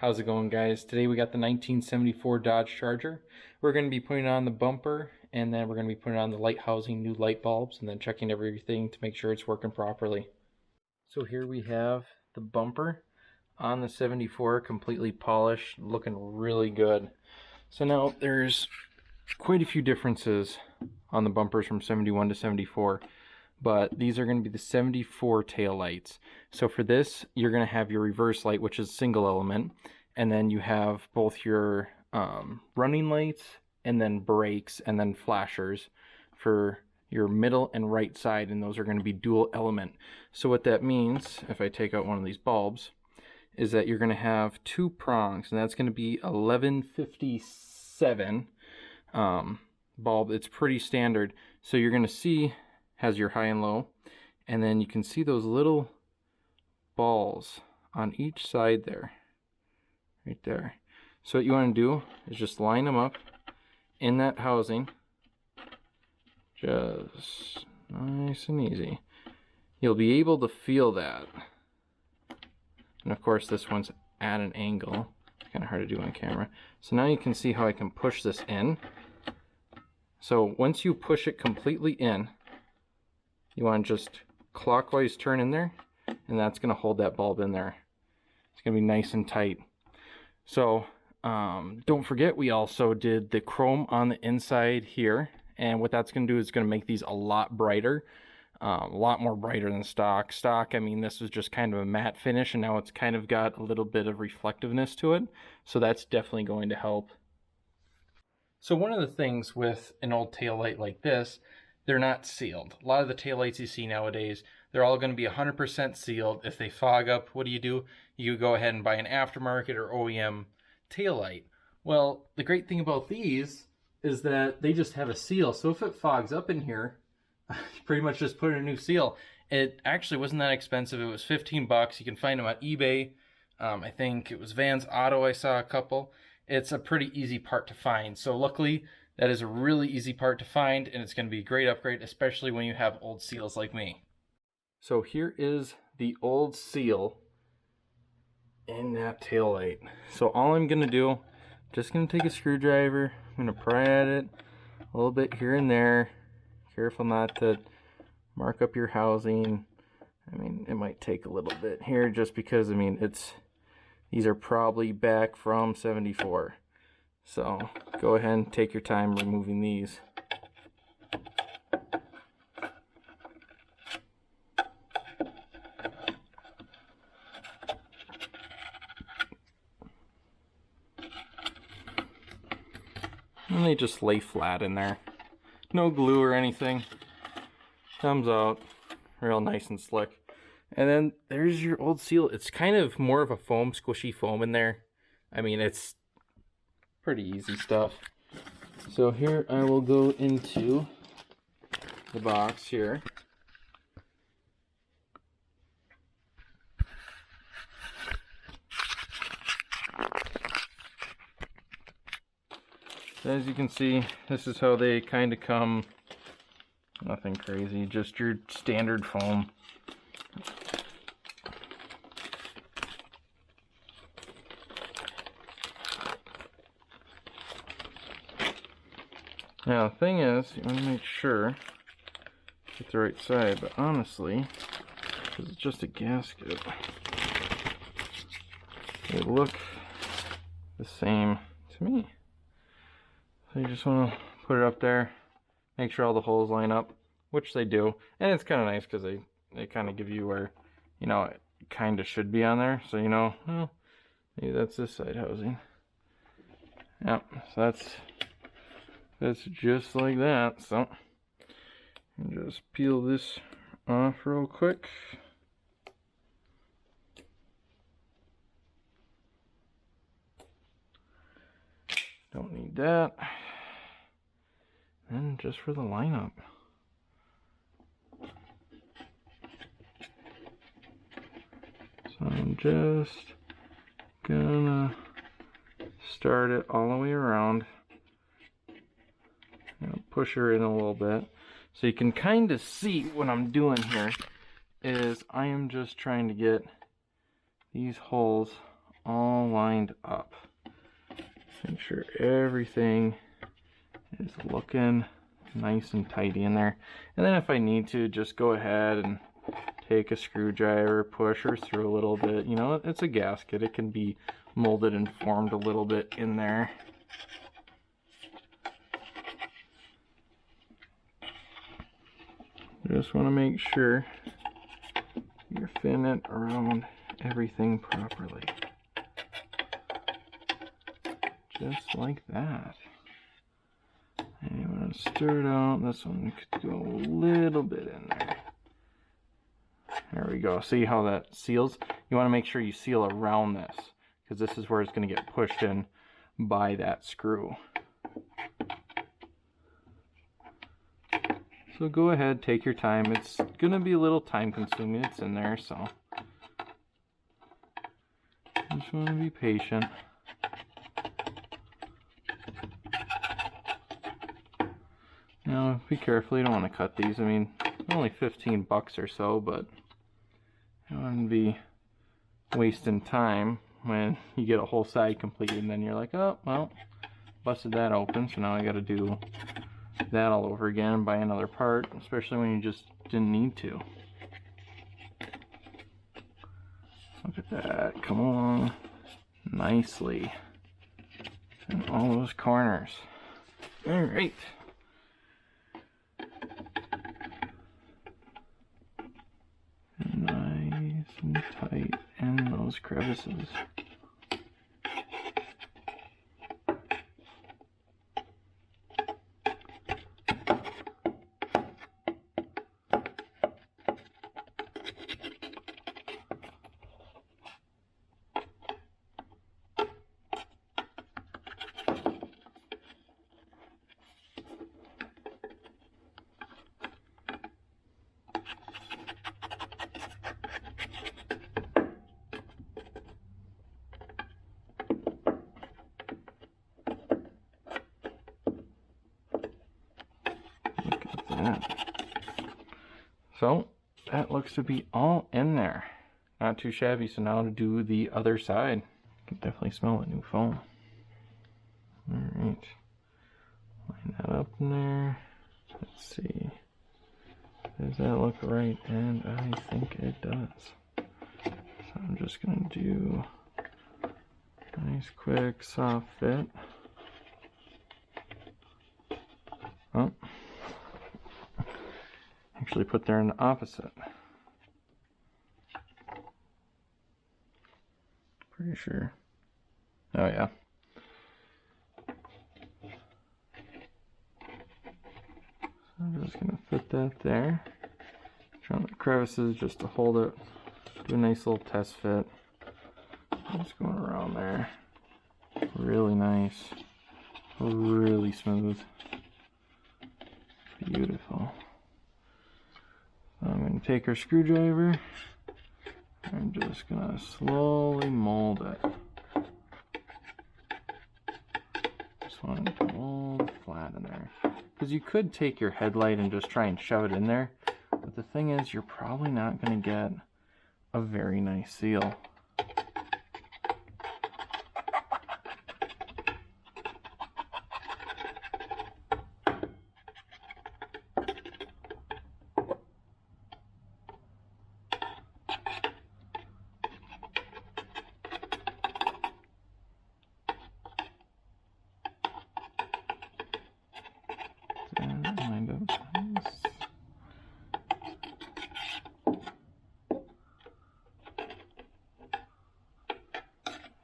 How's it going, guys? Today we got the 1974 Dodge Charger. We're going to be putting on the bumper, and then we're going to be putting on the light housing, new light bulbs, and then checking everything to make sure it's working properly. So here we have the bumper on the 74, completely polished, looking really good. So now there's quite a few differences on the bumpers from 71 to 74. But these are going to be the 74 tail lights. So for this, you're going to have your reverse light, which is single element, and then you have both your running lights and then brakes and then flashers for your middle and right side, and those are going to be dual element. So what that means, if I take out one of these bulbs, is that you're going to have two prongs, and that's going to be 1157 bulb. It's pretty standard. So you're going to see has your high and low, and then you can see those little balls on each side there, right there. So what you want to do is just line them up in that housing, just nice and easy. You'll be able to feel that. And of course this one's at an angle, it's kind of hard to do on camera. So now you can see how I can push this in. So once you push it completely in, you want to just clockwise turn in there, and that's going to hold that bulb in there. It's going to be nice and tight. So don't forget, we also did the chrome on the inside here, and what that's going to do is going to make these a lot brighter, a lot more brighter than stock. I mean, this was just kind of a matte finish, and now it's kind of got a little bit of reflectiveness to it, so that's definitely going to help. So one of the things with an old tail light like this, they're not sealed. A lot of the taillights you see nowadays, they're all going to be 100% sealed. If they fog up, what do? You go ahead and buy an aftermarket or OEM taillight. Well, the great thing about these is that they just have a seal. So if it fogs up in here, you pretty much just put in a new seal. It actually wasn't that expensive. It was 15 bucks. You can find them on eBay. I think it was Vans Auto. I saw a couple. It's a pretty easy part to find. So luckily, that is a really easy part to find, and it's going to be a great upgrade, especially when you have old seals like me. So here is the old seal in that tail light. So all I'm going to do, just going to take a screwdriver, I'm going to pry at it a little bit here and there. Careful not to mark up your housing. I mean, it might take a little bit here just because, I mean, these are probably back from 74. So go ahead and take your time removing these. And they just lay flat in there. No glue or anything. Comes out real nice and slick. And then there's your old seal. It's kind of more of a foam, squishy foam in there. I mean, it's pretty easy stuff. So here I will go into the box here. So as you can see, this is how they kind of come. Nothing crazy, just your standard foam. Now the thing is, you want to make sure get the right side, but honestly, because it's just a gasket, they look the same to me. So you just want to put it up there, make sure all the holes line up, which they do, and it's kind of nice because they kind of give you where, you know, it kind of should be on there, so you know, well, maybe that's this side housing. Yep, so that's just like that. So just peel this off real quick. Don't need that. And just for the lineup. So I'm just gonna start it all the way around. Push her in a little bit so you can kind of see what I'm doing here is I am just trying to get these holes all lined up. Make sure everything is looking nice and tidy in there. And then if I need to, just go ahead and take a screwdriver, push her through a little bit. You know, it's a gasket. It can be molded and formed a little bit in there. Just want to make sure you're fitting it around everything properly. Just like that. And you want to stir it out. This one could go a little bit in there. There we go. See how that seals? You want to make sure you seal around this, because this is where it's going to get pushed in by that screw. So go ahead, take your time. It's going to be a little time consuming. It's in there, so just want to be patient. Now, be careful. You don't want to cut these. I mean, only 15 bucks or so, but you don't want to be wasting time when you get a whole side completed and then you're like, oh, well, busted that open, so now I got to do that all over again and buy another part, especially when you just didn't need to. Look at that, come along nicely in all those corners. All right. Nice and tight in those crevices. So that looks to be all in there. Not too shabby. So now to do the other side. You can definitely smell the new foam. Alright. Line that up in there. Let's see. Does that look right? And I think it does. So I'm just going to do a nice quick soft fit. Oh. Actually put there in the opposite. Pretty sure. Oh yeah. So I'm just gonna fit that there. Trying the crevices just to hold it. Do a nice little test fit. Just going around there. Really nice. Really smooth. Beautiful. I'm going to take our screwdriver. I'm just going to slowly mold it. Just want to mold flat in there. Because you could take your headlight and just try and shove it in there. But the thing is, you're probably not going to get a very nice seal.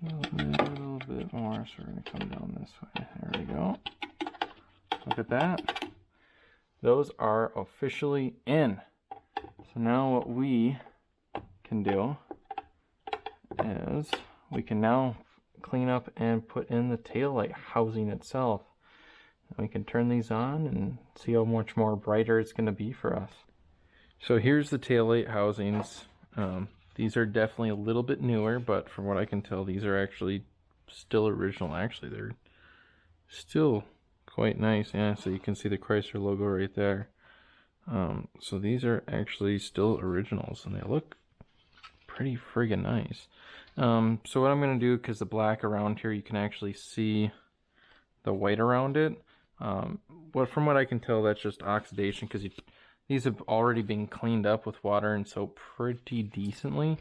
A little bit more, so we're going to come down this way. There we go. Look at that. Those are officially in. So now what we can do is we can now clean up and put in the taillight housing itself. And we can turn these on and see how much more brighter it's going to be for us. So here's the taillight housings. These are definitely a little bit newer, but from what I can tell, these are actually still original. Actually, they're still quite nice. Yeah, so you can see the Chrysler logo right there. So these are actually still originals, and they look pretty friggin' nice. So what I'm going to do, because the black around here, you can actually see the white around it. But from what I can tell, that's just oxidation, because these have already been cleaned up with water and soap pretty decently.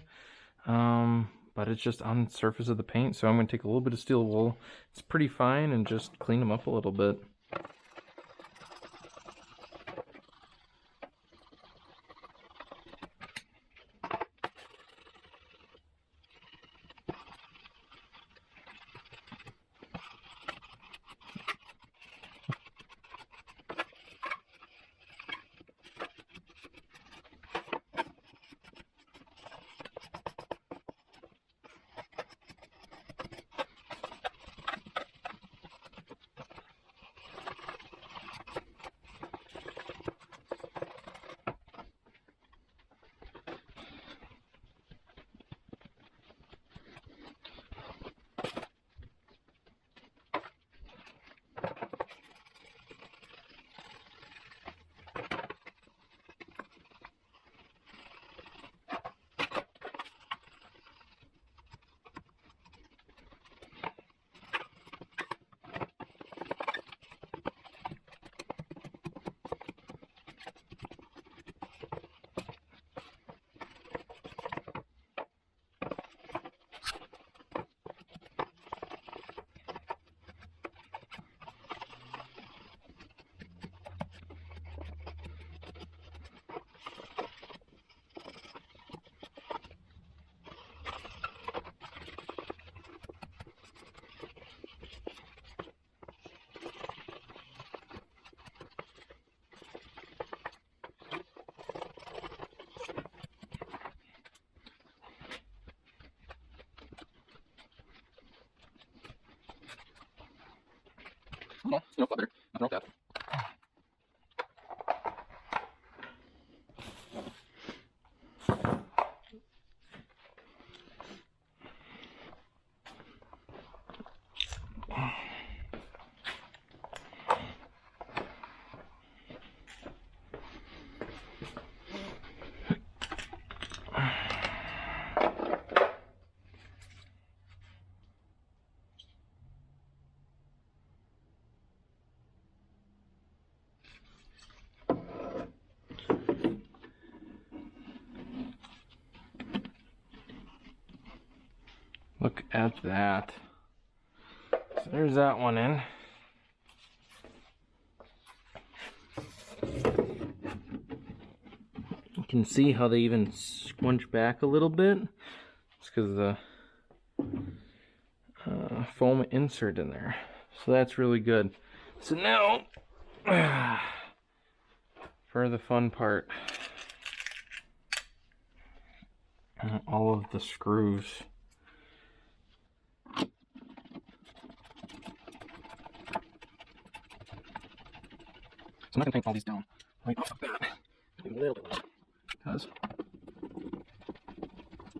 But it's just on the surface of the paint, so I'm going to take a little bit of steel wool. It's pretty fine, and just clean them up a little bit. No, no flutter. Nothing wrong with that. Look at that. So there's that one in. You can see how they even squinch back a little bit. It's because of the foam insert in there. So that's really good. So now, for the fun part. All of the screws. So I'm not going to paint all these down right off the bat. A little bit more. Because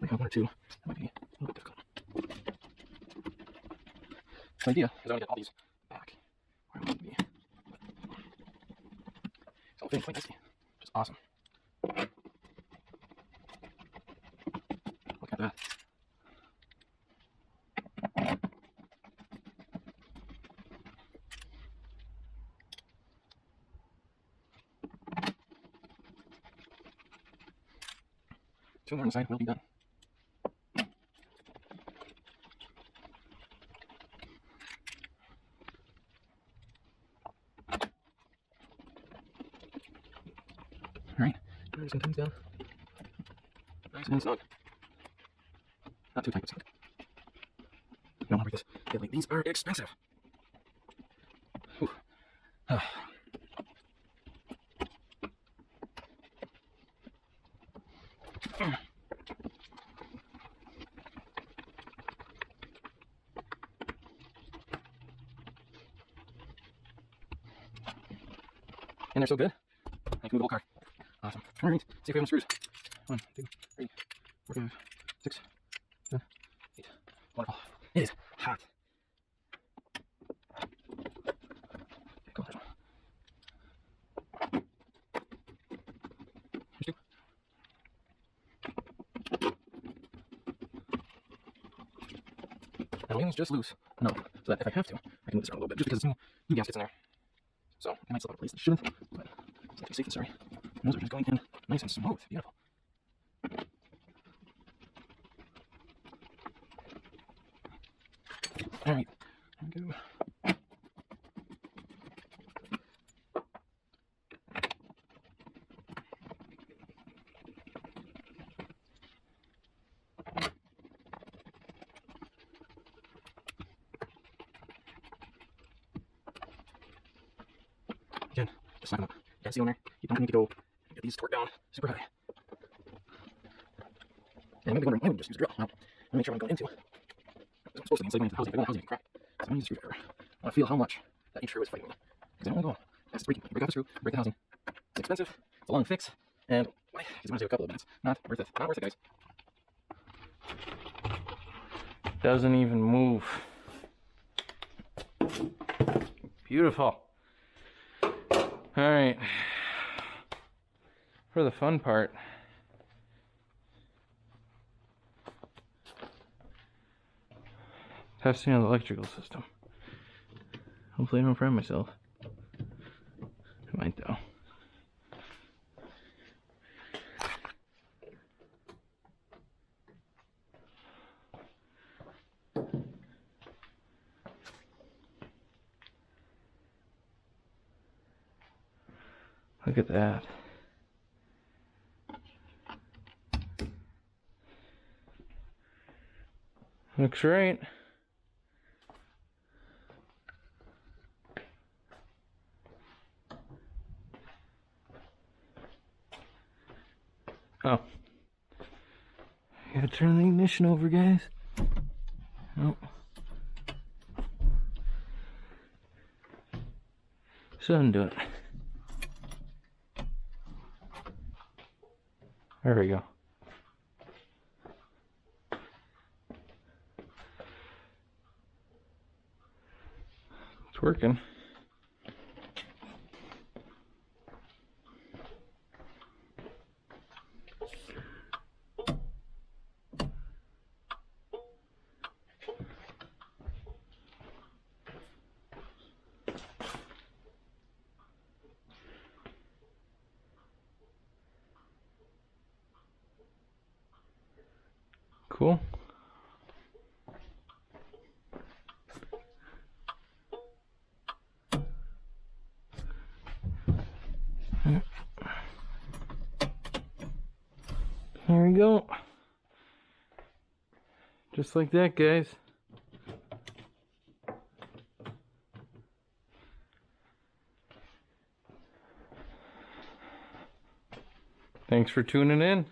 I have one or two that might be a little bit difficult. The idea is I want to get all these back where I want them to be. So fitting quite nicely, which is awesome. Look at that. Two more on the side will be done. Alright, I'm just going to turn these down. Nice and snug. Not too tight, but snug. No, I'll break this. Yeah, like, these are expensive. Whew. And they're so good. I can move the whole car. Awesome. Alright, see if we have any screws. 1, 2, 3, 4, 5, 6, 7, 8. Wonderful. It is hot. Okay, cool. There's one. Here's two. things just loose enough so that if I have to, I can move this around a little bit, just because it's new gaskets in there. So I might slip out of place that shouldn't, but it's not too safe and sorry. And those are just going in nice and smooth. Beautiful. All right, there we go. Again, just slack them up. That's the owner. You don't need to go get these torqued down super high. And you might be wondering, why would you just use a drill? Well, let me make sure what I'm going into. I'm supposed to be inside going into the housing. If I go in the housing, I can crack. So I'm going to use a screwdriver. I want to feel how much that each screw is fighting me. Because I don't want to go past breaking. You break off the screw, break the housing. It's expensive, it's a long fix, and why? It's going to take a couple of minutes. Not worth it. Not worth it, guys. Doesn't even move. Beautiful. All right. For the fun part. Testing on the electrical system. Hopefully I don't frighten myself. I might though. Look at that. Looks right. Oh. I gotta turn the ignition over, guys. Oh. So undo it. There we go. It's working. Cool. There we go. Just like that, guys. Thanks for tuning in.